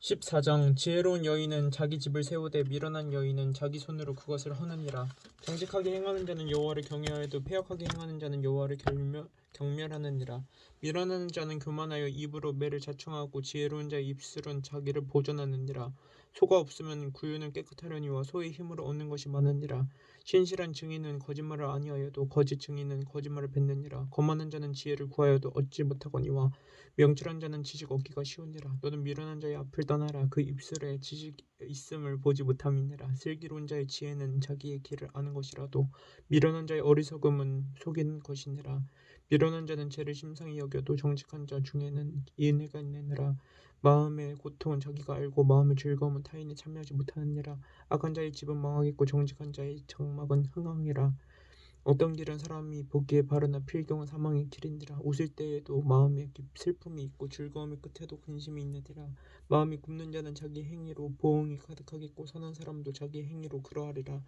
14장 지혜로운 여인은 자기 집을 세우되 미련한 여인은 자기 손으로 그것을 허느니라. 정직하게 행하는 자는 여호와를 경외하여도 패역하게 행하는 자는 여호와를 경멸하느니라. 미련한 자는 교만하여 입으로 매를 자청하고 지혜로운 자의 입술은 자기를 보존하느니라. 소가 없으면 구유는 깨끗하려니와 소의 힘으로 얻는 것이 많으니라. 신실한 증인은 거짓말을 아니하여도 거짓 증인은 거짓말을 뱉느니라. 거만한 자는 지혜를 구하여도 얻지 못하거니와 명철한 자는 지식 얻기가 쉬우니라. 너는 미련한 자의 앞을 떠나라. 그 입술에 지식 있음을 보지 못함이니라. 슬기로운 자의 지혜는 자기의 길을 아는 것이라도 미련한 자의 어리석음은 속이는 것이니라. 미련한 자는 죄를 심상히 여겨도 정직한 자 중에는 인애가 있느니라. 마음의 고통은 자기가 알고 마음의 즐거움은 타인이 참여하지 못하느니라. 악한 자의 집은 망하겠고 정직한 자의 장막은 흥황이라. 어떤 길은 사람이 보기에 바르나 필경은 사망의 길이니라. 웃을 때에도 마음에 슬픔이 있고 즐거움의 끝에도 근심이 있느니라. 마음이 굽는 자는 자기 행위로 보응이 가득하겠고 선한 사람도 자기 행위로 그러하리라.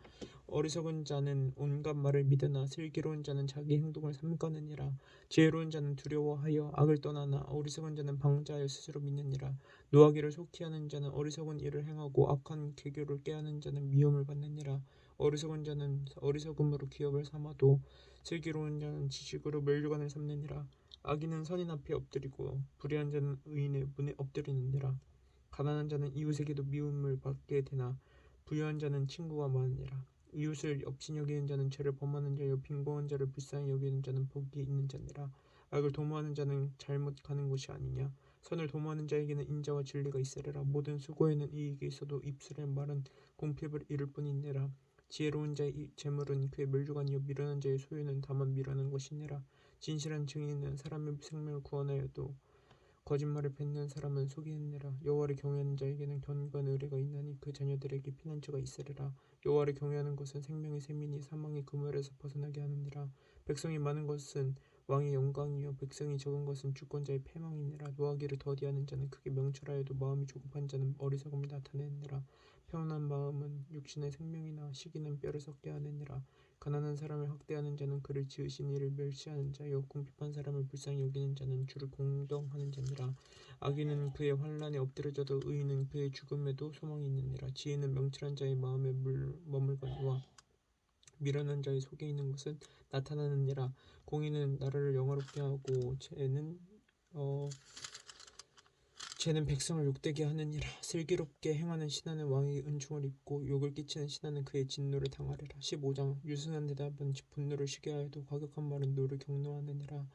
어리석은 자는 온갖 말을 믿으나 슬기로운 자는 자기 행동을 삼가느니라. 지혜로운 자는 두려워하여 악을 떠나나 어리석은 자는 방자하여 스스로 믿느니라. 노하기를 속히 하는 자는 어리석은 일을 행하고 악한 계교를 꾀하는 자는 미움을 받느니라. 어리석은 자는 어리석음으로 기업을 삼아도 슬기로운 자는 지식으로 멸류관을 삼느니라. 악인은 선인 앞에 엎드리고 불의한 자는 의인의 문에 엎드리느니라. 가난한 자는 이웃에게도 미움을 받게 되나 부유한 자는 친구가 많으니라. 이웃을 업신여기는 자는 죄를 범하는 자요 빈곤한 자를 불쌍히 여기는 자는 복이 있는 자니라. 악을 도모하는 자는 잘못 가는 곳이 아니냐. 선을 도모하는 자에게는 인자와 진리가 있으리라. 모든 수고에는 이익이 있어도 입술의 말은 공핍을 이룰 뿐이니라. 지혜로운 자의 재물은 그의 멸류관이요 미련한 자의 소유는 다만 미련한 것이니라. 진실한 증인은 사람의 생명을 구원하여도 거짓말을 뱉는 사람은 속이느니라. 여호와를 경외하는 자에게는 견고한 의뢰가 있나니 그 자녀들에게 피난처가 있으리라. 여호와를 경외하는 것은 생명의 셈이니 사망의 그물에서 벗어나게 하느니라. 백성이 많은 것은 왕의 영광이요 백성이 적은 것은 주권자의 패망이니라. 노하기를 더디하는 자는 크게 명철하여도 마음이 조급한 자는 어리석음을 나타내느니라. 평온한 마음은 육신의 생명이나 시기는 뼈를 썩게 하느니라. 가난한 사람을 학대하는 자는 그를 지으신 이를 멸시하는 자요 궁핍한 사람을 불쌍히 여기는 자는 주를 공경하는 자니라. 악인은 그의 환난에 엎드려져도 의인은 그의 죽음에도 소망이 있느니라. 지혜는 명철한 자의 마음에 머물거니와 미련한 자의 속에 있는 것은 나타나느니라. 공의는 나라를 영화롭게 하고 죄는 백성을 욕되게 하느니라. 슬기롭게 행하는 신하는 왕의 은총을 입고 욕을 끼치는 신하는 그의 진노를 당하리라. 15장 유순한 대답은 분노를 쉬게 하여도 과격한 말은 노를 격노하느니라.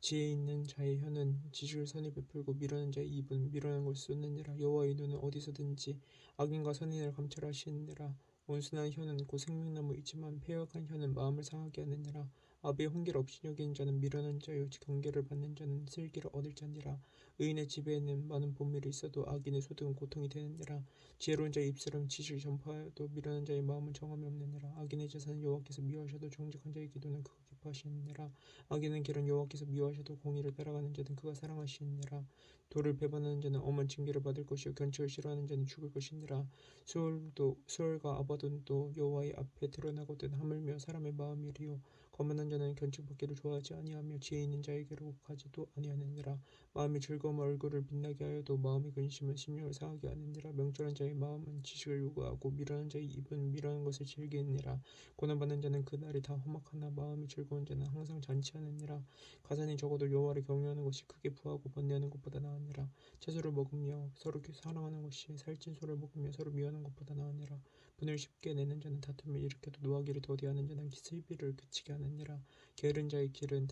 지혜 있는 자의 혀는 지식을 선히 베풀고 미련한 자의 입은 미련한 것을 쏟느니라. 여호와의 눈은 어디서든지 악인과 선인을 감찰하시느니라. 온순한 혀는 곧 생명나무이지만 패역한 혀는 마음을 상하게 하느니라. 아비의 훈계를 없이 여기는 자는 미련한 자요 경계를 받는 자는 슬기를 얻을 자니라. 의인의 집에는 많은 보물이 있어도 악인의 소득은 고통이 되느니라. 지혜로운 자의 입술은 지식을 전파하여도 미련한 자의 마음은 정함이 없느니라. 악인의 제사는 여호와께서 미워하셔도 정직한 자의 기도는 그가 기뻐하시느니라. 악인의 길은 여호와께서 미워하셔도 공의를 따라가는 자는 그가 사랑하시느니라. 도를 배반하는 자는 엄한 징계를 받을 것이요 견책을 싫어하는 자는 죽을 것이니라. 수월과 아바돈도 여호와의 앞에 드러나거든 하물며 사람의 마음이리요 거만한 자는 견책받기를 좋아하지 아니하며 지혜 있는 자에게로 가지도 아니하느니라. 마음이 즐거움을 얼굴을 빛나게 하여도 마음의 근심은 심령을 상하게 하느니라. 명철한 자의 마음은 지식을 요구하고 미련한 자의 입은 미련한 것을 즐기느니라. 고난받는 자는 그 날이 다 험악하나 마음이 즐거운 자는 항상 잔치하느니라. 가산이 적어도 여호와를 경외하는 것이 크게 부하고 번뇌하는 것보다 나으니라. 채소를 먹으며 서로 사랑하는 것이 살찐 소를 먹으며 서로 미워하는 것보다 나으니라. 분을 쉽게 내는 자는 다툼을 일으켜도 노하기를 더디하는 자는 슬비를 그치게 하느니라. 게으른 자의 길은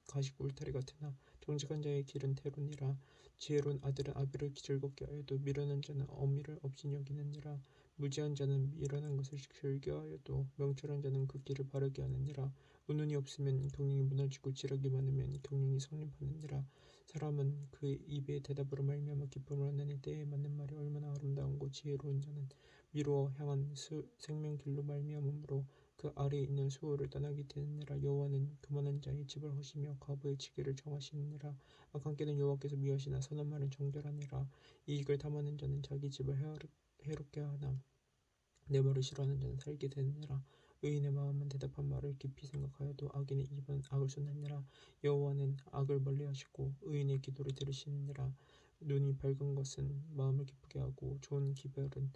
가시고 울타리 같으나 정직한 자의 길은 대로니라. 지혜로운 아들은 아비를 즐겁게 하여도 미련한 자는 어미를 업신여기느니라. 무지한 자는 미련한 것을 즐겨하여도 명철한 자는 그 길을 바르게 하느니라. 운운이 없으면 경영이 무너지고 지력이 많으면 경영이 성립하느니라. 사람은 그 입의 대답으로 말미암아 기쁨을 얻느니 때에 맞는 말이 얼마나 아름다운고 지혜로운 자는 미루어 향한 생명길로 말미암으므로 그 아래에 있는 수호를 떠나게 되느니라. 여호와는 교만한 자의 집을 허시며 과부의 지게를 정하시느니라. 악한 꾀는 여호와께서 미워하시나 선한 말은 정결하니라. 이익을 탐하는 자는 자기 집을 해롭게 하나 내 말을 싫어하는 자는 살게 되느니라. 의인의 마음은 대답한 말을 깊이 생각하여도 악인의 입은 악을 쏟느니라. 여호와는 악을 멀리하시고 의인의 기도를 들으시느니라. 눈이 밝은 것은 마음을 기쁘게 하고 좋은 기별은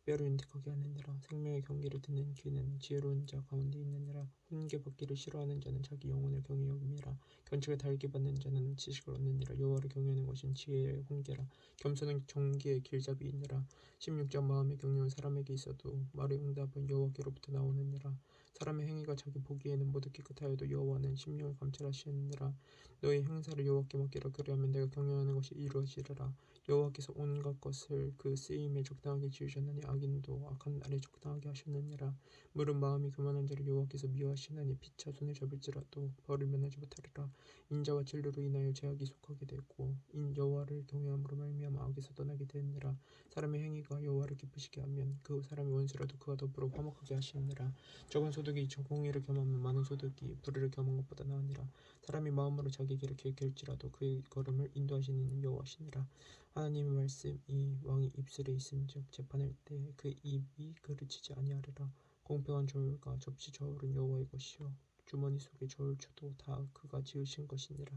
뼈를 윤택하게 하느니라. 생명의 경계를 듣는 귀는 지혜로운 자 가운데 있느니라. 훈계받기를 싫어하는 자는 자기 영혼을 경히 여김이라. 견책을 달게 받는 자는 지식을 얻느니라. 여호와를 경외하는 것은 지혜의 훈계라. 겸손은 정기의 길잡이이니라. 16장 마음의 경륜은 사람에게 있어도 말의 응답은 여호와께로부터 나오느니라. 사람의 행위가 자기 보기에는 모두 깨끗하여도 여호와는 심령을 감찰하시느니라. 너의 행사를 여호와께 맡기라. 그리하면 내가 경영하는 것이 이루어지리라. 여호와께서 온갖 것을 그 쓰임에 적당하게 지으셨나니 악인도 악한 날에 적당하게 하셨느니라. 물은 마음이 교만한 자를 여호와께서 미워하시나니 피차 손을 잡을지라도 벌을 면하지 못하리라. 인자와 진리로 인하여 죄악이 속하게 되고 인 여호와를 경외함으로 말미암아 악에서 떠나게 되느니라. 사람의 행위가 여호와를 기쁘시게 하면 그 사람의 원수라도 그와 더불어 화목하게 하시느니라. 적은 소득이 공의를 겸하면 많은 소득이 불의를 겸한 것보다 나으니라. 사람이 마음으로 자기 길을 계획할지라도 그의 걸음을 인도하시는 이는 여호와시니라. 하나님의 말씀이 왕의 입술에 있은즉 재판할 때 그 입이 그르치지 아니하리라. 공평한 저울과 접시 저울은 여호와의 것이요 주머니 속의 저울추도 다 그가 지으신 것이니라.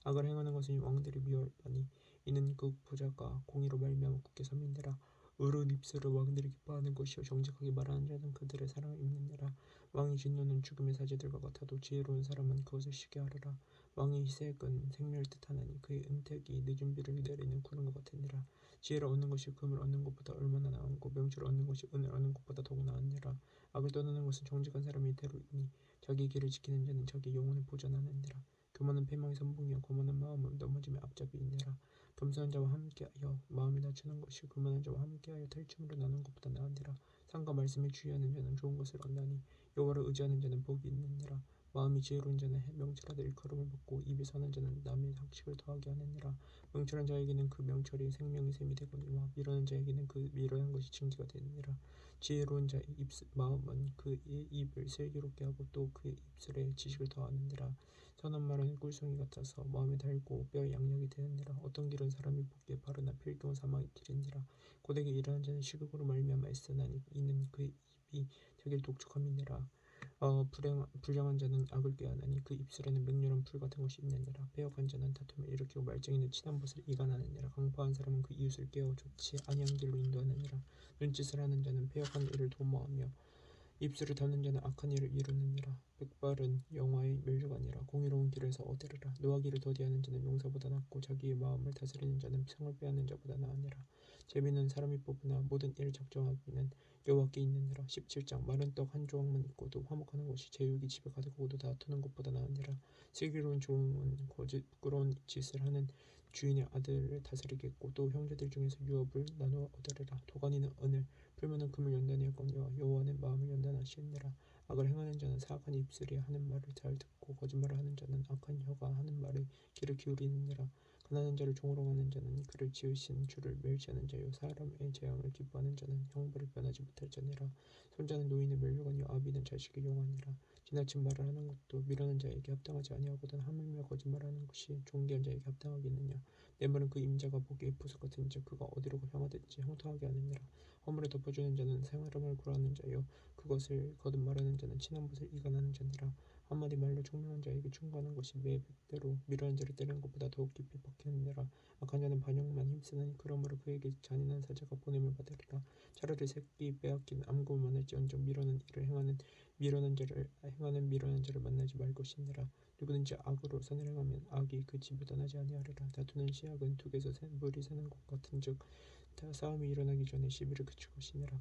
악을 행하는 것은 왕들이 미워하니 이는 그 부자가 공의로 말미암아 굳게 섬이니라. 의로운 입술을 왕들이 기뻐하는 것이요 정직하게 말하는 자는 그들의 사랑을 입느니라. 왕의 진노는 죽음의 사제들과 같아도 지혜로운 사람은 그것을 쉬게 하리라. 왕의 희색은 생명을 뜻하나니 그의 은택이 늦은 비를 내리는 구름과 같으니라. 지혜를 얻는 것이 금을 얻는 것보다 얼마나 나은고 명철을 얻는 것이 은을 얻는 것보다 더욱 나으니라. 악을 떠나는 것은 정직한 사람의 이대로이니 자기 길을 지키는 자는 자기 영혼을 보전하느니라. 교만은 패망의 선봉이요 거만한 마음은 넘어짐의 앞잡이이니라. 겸손한 자와 함께하여 마음을 낮추는 것이 교만한 자와 함께하여 탈춤으로 나눈 것보다 나으니라. 상과 말씀에 주의하는 자는 좋은 것을 얻나니 여호와를 의지하는 자는 복이 있느니라. 마음이 지혜로운 자는 명철하되 일컬음을 받고 입이 선한 자는 남의 학식을 더하게 하느니라. 명철한 자에게는 그 명철이 생명의 샘이 되거니와 미련한 자에게는 그 미련한 것이 징계가 되느니라. 지혜로운 자의 마음은 그의 입을 슬기롭게 하고 또 그의 입술에 지식을 더하느니라. 선한 말은 꿀송이 같아서 마음에 달고 뼈에 양약이 되느니라. 어떤 길은 사람이 보기에 바르나 필경은 사망의 길이니라. 고되게 일하는 자는 시극으로 말미암아 애쓰나니 이는 그의 입이 자기를 독촉함이니라. 불량한 자는 악을 꾀하나니 그 입술에는 맹렬한 불 같은 것이 있느니라. 패역한 자는 다툼을 일으키고 말쟁이는 친한 벗을 이간하느니라. 강포한 사람은 그 이웃을 깨워 좋지 아니한 길로 인도하느니라. 눈짓을 하는 자는 패역한 일을 도모하며 입술을 닫는 자는 악한 일을 이루느니라. 백발은 영화의 멸류관이라. 공의로운 길에서 얻으리라. 노하기를 더디하는 자는 용사보다 낫고 자기의 마음을 다스리는 자는 성을 빼앗는 자보다 나으니라. 재미는 사람이 뽑으나 모든 일을 작정하기는 여호와께 있느니라. 17장 마른 떡 한 조각만 있고도 화목하는 것이 제육이 집에 가득 오고도 다투는 것보다 나으니라. 슬기로운 종은 부끄러운 짓을 하는 주인의 아들을 다스리겠고 또 형제들 중에서 유업을 나누어 얻으리라. 도가니는 은을 풀무는 금을 연단하거니와 여호와는 마음을 연단하시느니라. 악을 행하는 자는 사악한 입술이 하는 말을 잘 듣고 거짓말을 하는 자는 악한 혀가 하는 말에 귀를 기울이느니라. 가난한 자를 종으로 하는 자는 그를 지으신 주를 멸시하는 자요 사람의 재앙을 기뻐하는 자는 형벌을 변하지 못할 자니라. 손자는 노인의 멸류관이요 아비는 자식의 용하니라. 지나친 말을 하는 것도 미련한 자에게 합당하지 아니하거든 하물며 거짓말하는 것이 존귀한 자에게 합당하겠느냐. 뇌물은 그 임자가 보기에 부석 같은즉 그가 어디로 향하든지 형통하게 하느니라. 허물을 덮어주는 자는 생활음을 구하는 자요 그것을 거듭 말하는 자는 친한 것을 이간하는 자니라. 한마디 말로 총명한 자에게 충고하는 것이 매 100배로 미련한 자를 때리는 것보다 더욱 깊이 박히느니라. 악한 자는 반역만 힘쓰나니 그러므로 그에게 잔인한 사자가 보냄을 받으리라. 차라리 새끼 빼앗긴 암금을 만날지언정 미련한 자를 만나지 말 것이니라. 누구든지 악으로 선을 행하면 악이 그 집을 떠나지 아니하리라. 다투는 시약은 둑에서 물이 새는 것 같은즉 싸움이 일어나기 전에 시비를 그칠 것이니라.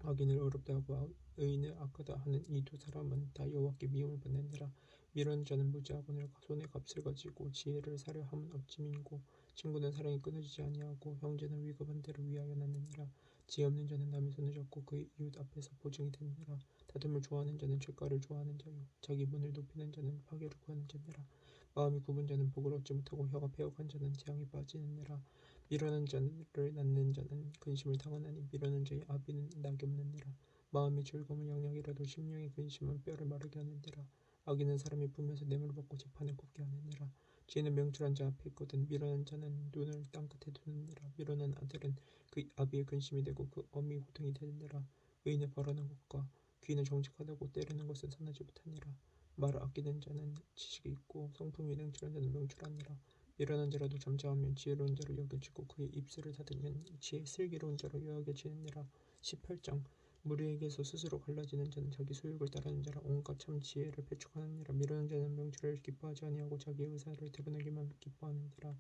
악인을 어렵다 하고 의인을 악하다 하는 이 두 사람은 다 여호와께 미움을 받느니라. 미련한 자는 무지하거늘 손에 값을 가지고 지혜를 사려 함은 업짐이고 친구는 사랑이 끊어지지 아니하고 형제는 위급한 때를 위하여 낳느니라. 지혜 없는 자는 남의 손을 잡고 그의 이웃 앞에서 보증이 되느니라. 다툼을 좋아하는 자는 죄가를 좋아하는 자요 자기 문을 높이는 자는 파괴를 구하는 자니라. 마음이 굽은 자는 복을 얻지 못하고 혀가 패역한 자는 재앙에 빠지느니라. 미련한 자를 낳는 자는 근심을 당하나니 미련한 자의 아비는 낙이 없느니라. 마음의 즐거움은 양약이라도 심령의 근심은 뼈를 마르게 하느니라. 악인은 사람이 품에서 뇌물을 받고 재판을 굽게 하느니라. 지혜는 명철한 자 앞에 있거든 미련한 자는 눈을 땅끝에 두느니라. 미련한 아들은 그 아비의 근심이 되고 그 어미의 고통이 되느니라. 의인을 벌하는 것과 귀인을 정직하다고 때리는 것은 선하지 못하니라. 말을 아끼는 자는 지식이 있고 성품이 능출한 자는 명철하니라. 미련한 자라도 잠잠하면 지혜로운 자로 여겨지고 그의 입술을 닫으면 슬기로운 자로 여겨지느니라. 18장 무리에게서 스스로 갈라지는 자는 자기 소욕을 따르는 자라. 온갖 참 지혜를 배척하느니라. 미련한 자는 명철을 기뻐하지 아니하고 자기의 의사를 드러내기만 기뻐하느니라.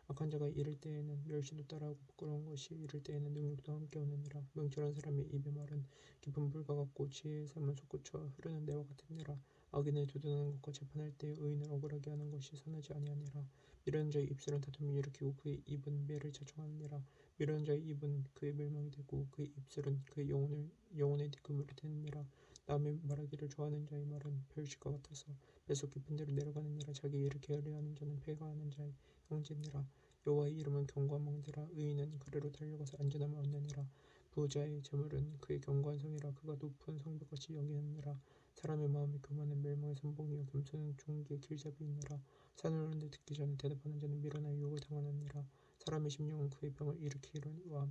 악한 자가 이를 때에는 멸시도 따라하고 부끄러운 것이 이를 때에는 능욕도 함께 오느니라. 명철한 사람의 입의 말은 깊은 불과 같고 지혜의 삶은 솟구쳐 흐르는 내와 같으니라. 악인을 두둔하는 것과 재판할 때에 의인을 억울하게 하는 것이 선하지 아니하니라. 미련한 자의 입술은 다툼을 일으키고 그의 입은 매를 자청하느니라. 미련한 자의 입은 그의 멸망이 되고 그의 입술은 그의 영혼의 그물이 되느니라. 남의 말하기를 좋아하는 자의 말은 별식과 같아서 뱃속 깊은 데로 내려가느니라. 자기 일을 게으르게 하는 자는 패가 하는 자의 형제니라. 여호와의 이름은 견고한 멍대라. 의인은 그리로 달려가서 안전함을 얻느니라. 부자의 재물은 그의 견고한 성이라. 그가 높은 성벽같이 여기느니라. 사람의 마음이 교만은 멸망의 선봉이요 겸손은 종기의 길잡이이니라. 산을 오르는데 듣기 전에 대답하는 자는 미련하여 욕을 당하느니라. 사람의 심령은 그의 병을 일으키려니와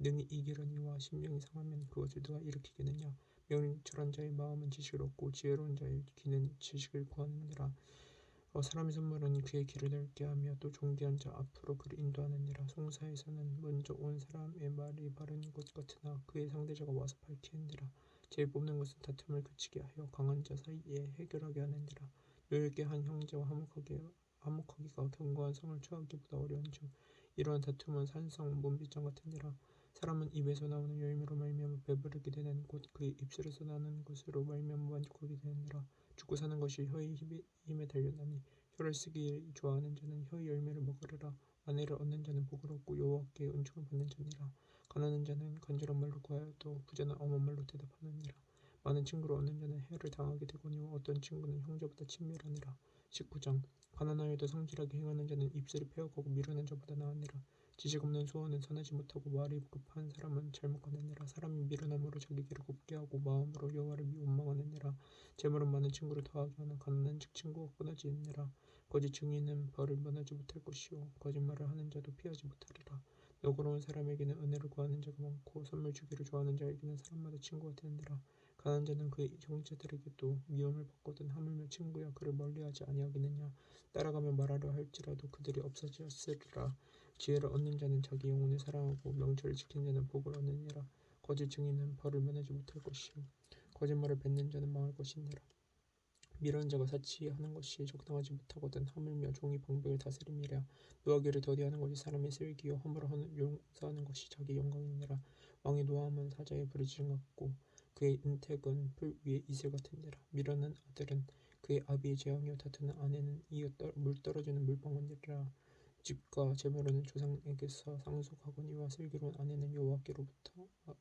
능히 이기려니와 심령이 상하면 그것을 누가 일으키겠느냐. 명철한 자의 마음은 지식을 얻고 지혜로운 자의 귀는 지식을 구하느니라. 사람의 선물은 그의 길을 넓게 하며 또 존귀한 자 앞으로 그를 인도하느니라. 송사에서는 먼저 온 사람의 말이 바른 것 같으나 그의 상대자가 와서 밝히느니라. 제일 뽑는 것은 다툼을 그치게 하여 강한 자 사이에 해결하게 하느니라. 노엽게 한 형제와 화목하기가 견고한 성을 취하기보다 어려운즉 이러한 다툼은 산성 문빗장 같으니라. 사람은 입에서 나오는 열매로 말미암아 배부르게 되는 곧 그의 입술에서 나는 것으로 말미암아 만족하게 되느니라. 죽고 사는 것이 혀의 힘에 달렸나니 혀를 쓰기 좋아하는 자는 혀의 열매를 먹으리라. 아내를 얻는 자는 복을 얻고 여호와께 은총을 받는 자니라. 가난한 자는 간절한 말로 구하여도 부자는 엄한 말로 대답하느니라. 많은 친구를 얻는 자는 해를 당하게 되거니와 어떤 친구는 형제보다 친밀하니라. 19장 가난하여도 성실하게 행하는 자는 입술이 폐역하고 미련한 자보다 나으니라. 지식 없는 소원은 선하지 못하고 말이 급한 사람은 잘못 가느니라. 사람이 미련함으로 자기 길을 곱게 하고 마음으로 여호와를 원망하느니라. 재물은 많은 친구를 더하게 하나 가난한 즉 친구가 끊어지느니라. 거짓 증인은 벌을 면하지 못할 것이요 거짓말을 하는 자도 피하지 못하리라. 너그러운 사람에게는 은혜를 구하는 자가 많고 선물 주기를 좋아하는 자에게는 사람마다 친구가 되느니라. 가난한 자는 그의 형제들에게도 미움을 받거든 하물며 친구야 그를 멀리하지 아니하겠느냐. 따라가며 말하려 할지라도 그들이 없어졌으리라. 지혜를 얻는 자는 자기 영혼을 사랑하고 명철을 지키는 자는 복을 얻느니라. 거짓 증인은 벌을 면하지 못할 것이요 거짓말을 뱉는 자는 망할 것이니라. 미련한 자가 사치하는 것이 적당하지 못하거든 하물며 종이 방백을 다스림이라. 노하기를 더디하는 것이 사람의 슬기요 허물을 용서하는 것이 자기 영광이니라. 왕의 노함은 사자의 부르짖음 같고 그의 은택은 풀 위의 이슬 같으니라. 미련한 아들은 그의 아비의 재앙이요 다투는 아내는 물 떨어지는 물방울이라. 집과 재물은 조상에게서 상속하거니와 슬기로운 아내는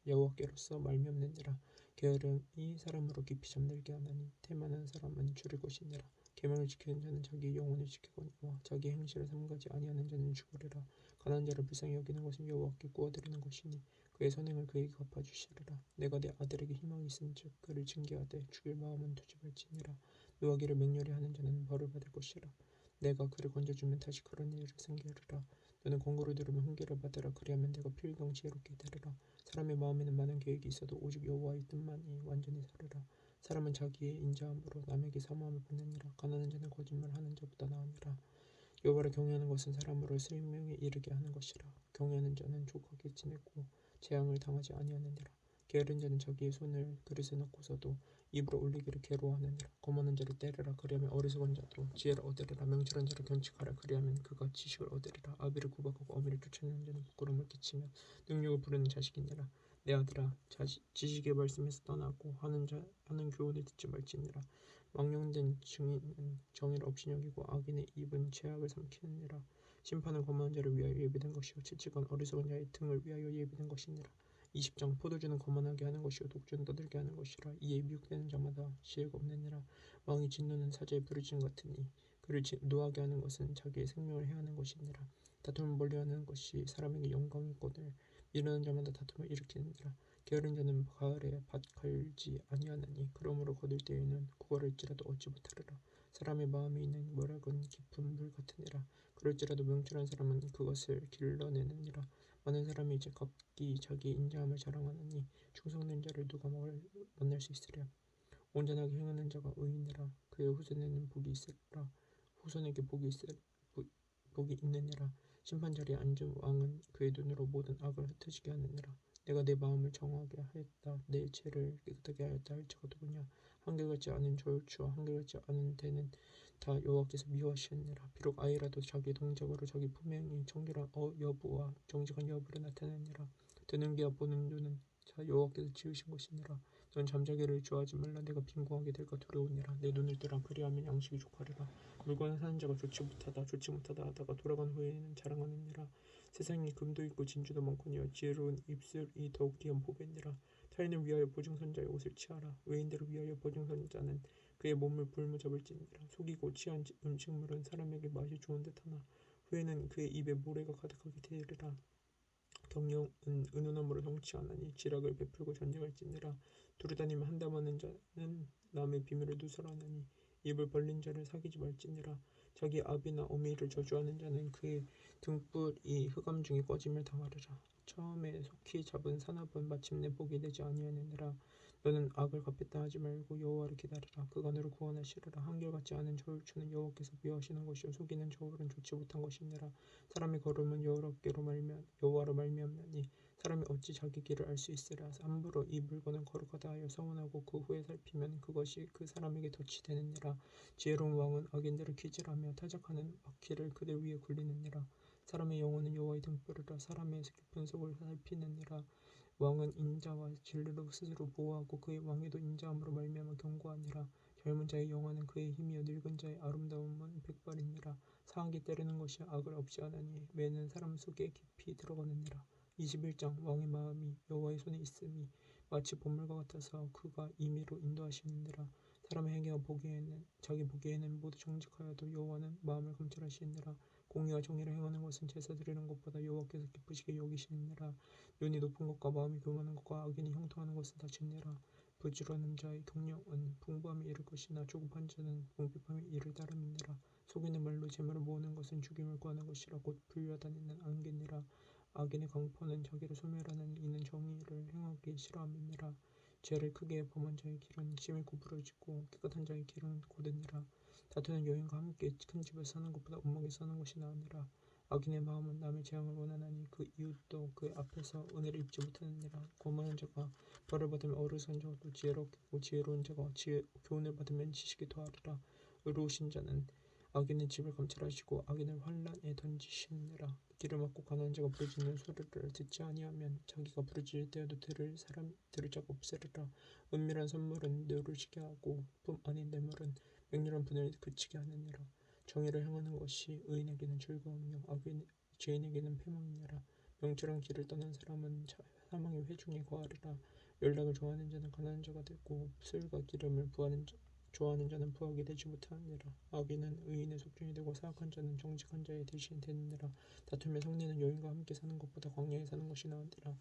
여호와께로서 말미 없느니라. 게으름이 사람으로 깊이 잠들게 하나니 태만한 사람은 줄일 것이니라. 계명을 지키는 자는 자기 영혼을 지키거니와 자기 행실을 삼가지 아니하는 자는 죽으리라. 가난한 자를 불쌍히 여기는 것은 여호와께 구워드리는 것이니 그의 선행을 그에게 갚아주시리라. 내가 내 아들에게 희망이 있은즉 그를 징계하되 죽일 마음은 두지 말지니라. 노하기를 맹렬히 하는 자는 벌을 받을 것이라. 내가 그를 건져주면 다시 그런 일을 생기리라. 너는 권고를 들으면 훈계를 받으라. 그리하면 내가 필경 지혜롭게 되리라. 사람의 마음에는 많은 계획이 있어도 오직 여호와의 뜻만이 완전히 살으라. 사람은 자기의 인자함으로 남에게 사모함을 받느니라. 가난한 자는 거짓말하는 자보다 나으니라. 여호와를 경외하는 것은 사람으로 생명에 이르게 하는 것이라. 경외하는 자는 족하게 지내고 재앙을 당하지 아니하느니라. 게으른 자는 자기의 손을 그릇에 넣고서도 입으로 올리기를 괴로워하느니라. 거만한 자를 때리라. 그리하면 어리석은 자도 지혜를 얻으리라. 명철한 자를 견칙하라. 그리하면 그가 지식을 얻으리라. 아비를 구박하고 어미를 쫓아내는 자는 부끄러움을 끼치며 능력을 부르는 자식이니라. 내 아들아 지식의 말씀에서 떠나고 하는 교훈을 듣지 말지니라. 망령된 증인은 정의를 업신여기고 악인의 입은 죄악을 삼키느니라. 심판은 거만한 자를 위하여 예비된 것이요 채찍은 어리석은 자의 등을 위하여 예비된 것이니라. 20장 포도주는 거만하게 하는 것이요 독주는 떠들게 하는 것이라. 이에 미혹되는 자마다 지혜가 없느니라. 왕의 진노는 사자의 부르짖음 같으니 그를 노하게 하는 것은 자기의 생명을 해하는 것이니라. 다툼을 멀리하는 것이 사람에게 영광이거늘 미련한 자마다 다툼을 일으키느니라. 게으른 자는 가을에 밭 갈지 아니하나니 그러므로 거둘 때에는 구걸할지라도 얻지 못하리라. 사람의 마음에 있는 모략은 깊은 물 같으니라. 그럴지라도 명철한 사람은 그것을 길러내느니라. 많은 사람이 이제 각기 자기 인자함을 자랑하느니 충성된 자를 누가 만날 수 있으랴. 온전하게 행하는 자가 의인이라. 그의 후손에게 복이 있으리라. 복이 있느니라. 심판자리에 앉은 왕은 그의 눈으로 모든 악을 흩어지게 하느니라. 내가 내 마음을 정하게 하였다. 내 죄를 깨끗하게 하였다 할 자가 누구냐. 한결같지 않은 저울추와 한결같이 않은 대는 다 여호와께서 미워하시느니라. 비록 아이라도 자기 동작으로 자기 품행이 정결한 여부와 정직한 여부를 나타내느니라. 듣는 귀와 보는 눈은 자 여호와께서 지으신 것이니라. 넌 잠자기를 좋아하지 말라. 내가 빈궁하게 될까 두려우니라. 내 눈을 뜨라. 그리하면 양식이 족하리라. 물건을 사는 자가 좋지 못하다 하다가 돌아간 후에는 자랑하느니라. 세상에 금도 있고 진주도 많거니와 지혜로운 입술이 더욱 귀한 보배니라. 타인을 위하여 보증선자의 옷을 취하라. 외인들을 위하여 보증선자는 그의 몸을 불무잡을지니라. 속이고 취한 음식물은 사람에게 맛이 좋은 듯하나 후에는 그의 입에 모래가 가득하게 되리라. 경영은 은은함으로 성취하나니 지략을 베풀고 전쟁할지니라. 두루다니며 한담하는 자는 남의 비밀을 누설하나니 입을 벌린 자를 사귀지 말지니라. 자기 아비나 어미를 저주하는 자는 그의 등불이 흑암 중에 꺼짐을 당하리라. 처음에 속히 잡은 산업은 마침내 복이 되지 아니하느니라. 너는 악을 갚겠다 하지 말고 여호와를 기다리라. 그가 너를 구원하시리라. 한결같지 않은 저울추는 여호와께서 미워하시는 것이요 속이는 저울은 좋지 못한 것이니라. 사람의 걸음은 여호와로 말미암나니 사람이 어찌 자기 길을 알 수 있으랴. 함부로 이 물건은 거룩하다 하여 서원하고 그 후에 살피면 그것이 그 사람에게 덫이 되느니라. 지혜로운 왕은 악인들을 기질하며 타작하는 바퀴를 그들 위에 굴리느니라. 사람의 영혼은 여호와의 등불이라. 사람의 깊은 속을 살피느니라. 왕은 인자와 진리로 스스로 보호하고 그의 왕위도 인자함으로 말미암아 견고하니라. 젊은 자의 영화는 그의 힘이요 늙은 자의 아름다움은 백발이니라. 상하게 때리는 것이 악을 없이 하나니 매는 사람 속에 깊이 들어가느니라. 21장 왕의 마음이 여호와의 손에 있음이 마치 보물과 같아서 그가 임의로 인도하시느니라. 사람의 행위가 자기 보기에는 모두 정직하여도 여호와는 마음을 감찰하시느니라. 공의와 정의를 행하는 것은 제사 드리는 것보다 여호와께서 기쁘시게 여기시느니라. 눈이 높은 것과 마음이 교만한 것과 악인이 형통하는 것은 다 진리라. 부지런한 자의 경영은 풍부함에 이를 것이나 조급한 자는 궁핍함에 이를 따름이니라. 속이는 말로 재물을 모으는 것은 죽임을 구하는 것이라. 곧 불려다니는 안개니라. 악인의 강포는 자기를 소멸하는 이는 정의를 행하기 싫어함이니라. 죄를 크게 범한 자의 길은 심히 구부러지고 깨끗한 자의 길은 곧으니라. 다투는 여인과 함께 큰 집에서 사는 것보다 옥막에서 사는 것이 나으니라. 악인의 마음은 남의 재앙을 원하나니 그 이웃도 그 앞에서 은혜를 입지 못하느니라. 고만한 자가 벌을 받으면 어리석은 자가 지혜롭겠고 지혜로운 자가 교훈을 받으면 지식이 더하리라. 의로우신 자는 악인의 집을 감찰하시고 악인을 환란에 던지시느니라. 길을 막고 가난한 자가 부르짖는 소리를 듣지 아니하면 자기가 부르짖을 때에도 들을 자가 없으리라. 은밀한 선물은 노르시게 하고 품 아닌 뇌물은 맹렬한 분을 그치게 하느니라. 정의를 행하는 것이 의인에게는 즐거움이요 죄인에게는 패망이니라. 명철한 길을 떠난 사람은 사망의 회중에 거하리라. 연락을 좋아하는 자는 가난한 자가 되고 술과 기름을 좋아하는 자는 부하게 되지 못하느니라. 악인은 의인의 속전이 되고 사악한 자는 정직한 자의 대신이 되느니라. 다투며 성내는 여인과 함께 사는 것보다 광야에 사는 것이 나으니라.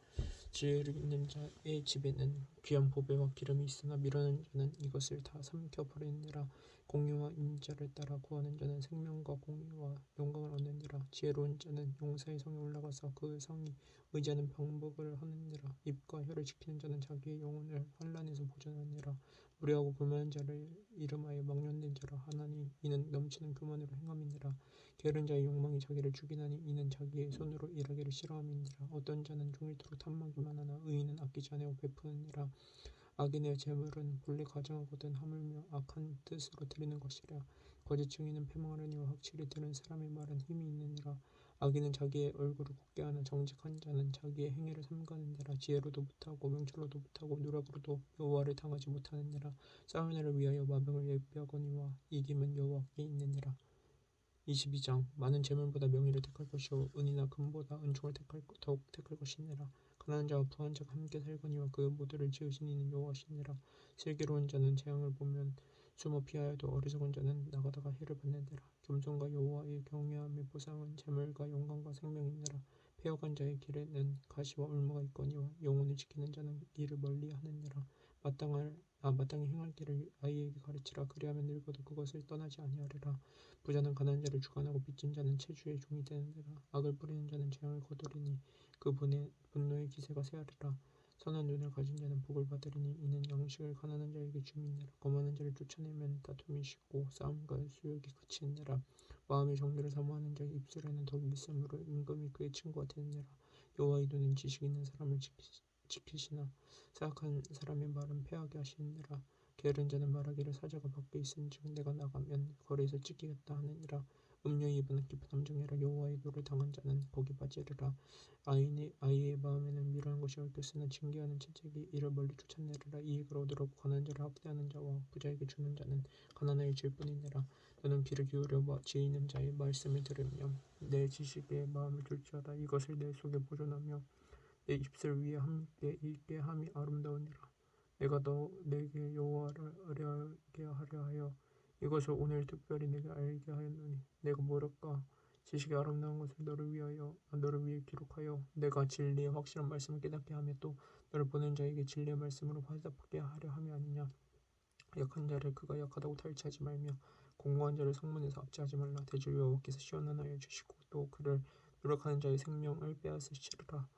지혜를 있는 자의 집에는 귀한 보배와 기름이 있으나 미련한 자는 이것을 다 삼켜버리느니라. 공의와 인자를 따라 구하는 자는 생명과 공의와 영광을 얻느니라. 지혜로운 자는 용사의 성에 올라가서 그 성이 의지하는 방법을 하느니라. 입과 혀를 지키는 자는 자기의 영혼을 환난에서 보존하느니라. 무례하고 교만한 자를 이름하여 망령된 자라 하나니 이는 넘치는 교만으로 행함이니라. 게으른 자의 욕망이 자기를 죽이나니 이는 자기의 손으로 일하기를 싫어함이니라. 어떤 자는 종일토록 탐하기만 하나 의인은 아끼지 아니하고 베푸느니라. 악인의 재물은 본래 가증하거든 하물며 악한 뜻으로 드리는 것이라. 거짓 증인은 패망하려니와 확실히 들은 사람의 말은 힘이 있느니라. 악인은 자기의 얼굴을 굽게 하나 정직한 자는 자기의 행위를 삼가느니라. 지혜로도 못하고 명철로도 못하고 누락으로도 여호와를 당하지 못하느니라. 싸울 날을 위하여 마병을 예비하거니와 이김은 여호와께 있느니라. 22장 많은 재물보다 명예를 택할 것이요 은이나 금보다 은총을 더욱 택할 것이니라. 가난한 자와 부한 자가 함께 살거니와 그 모두를 지으신 이는 여호와시니라. 슬기로운 자는 재앙을 보면 숨어 피하여도 어리석은 자는 나가다가 해를 받느니라. 겸손과 여호와의 경외함의 보상은 재물과 영광과 생명이니라. 패역한 자의 길에는 가시와 울무가 있거니와 영혼을 지키는 자는 이를 멀리하느니라. 마땅히 행할 길을 아이에게 가르치라. 그리하면 늙어도 그것을 떠나지 아니하리라. 부자는 가난한 자를 주관하고 빚진 자는 체주의 종이 되느니라. 악을 뿌리는 자는 재앙을 거두리니 그 분노의 기세가 세하리라. 선한 눈을 가진 자는 복을 받으리니 이는 양식을 가난한 자에게 줌이니라. 거만한 자를 쫓아내면 다툼이 쉽고 싸움과 수욕이 그치느니라. 마음이 정의를 사모하는 자의 입술에는 더욱 믿음으로 임금이 그의 친구가 되느니라. 여호와의 눈은 지식 있는 사람을 지키시나 사악한 사람의 말은 패하게 하시느니라. 게으른 자는 말하기를 사자가 밖에 있은즉 내가 나가면 거리에서 찢기겠다 하느니라. 음료의 입은 깊은 함정이라. 여호와의 노를 당한 자는 거기 빠지리라. 아이의 마음에는 미련한 것이 얽혔으나 징계하는 채찍이 이를 멀리 쫓아내리라. 이익을 얻으려고 가난한 자를 학대하는 자와 부자에게 주는 자는 가난해질 뿐이니라. 너는 귀를 기울여 지혜 있는 자의 말씀을 들으며 내 지식에 마음을 둘지어다. 이것을 내 속에 보존하며 내 입술 위에 함께 읽게 함이 아름다우니라. 내가 내게 여호와를 의뢰하게 하려 하여 이것을 오늘 특별히 내게 알게 하였노니 내가 뭐랄까 지식의 아름다운 것을 너를 위해 기록하여 내가 진리의 확실한 말씀을 깨닫게 하며 또 너를 보낸 자에게 진리의 말씀으로 화답하게 하려 함이 아니냐. 약한 자를 그가 약하다고 탈취하지 말며 공고한 자를 성문에서 압제하지 말라. 대저 여호와께서 시온을 하여 주시고 또 그를 노력하는 자의 생명을 빼앗으시리라.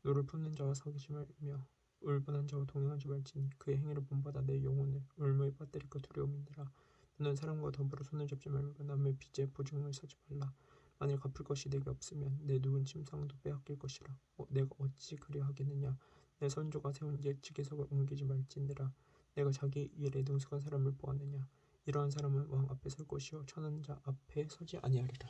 노를 품는 자와 사귀지 말며 울분한 자와 동행하지 말지니 그의 행위를 본받아 내 영혼을 울무에 빠뜨릴까 두려움이니라. 너는 사람과 더불어 손을 잡지 말고 남의 빚에 보증을 서지 말라. 만일 갚을 것이 내게 없으면 내 누운 침상도 빼앗길 것이라. 내가 어찌 그리하겠느냐. 내 선조가 세운 옛 지계석을 옮기지 말지니라. 내가 자기 일에 능숙한 사람을 보았느냐. 이러한 사람은 왕 앞에 설 것이요 천한 자 앞에 서지 아니하리라.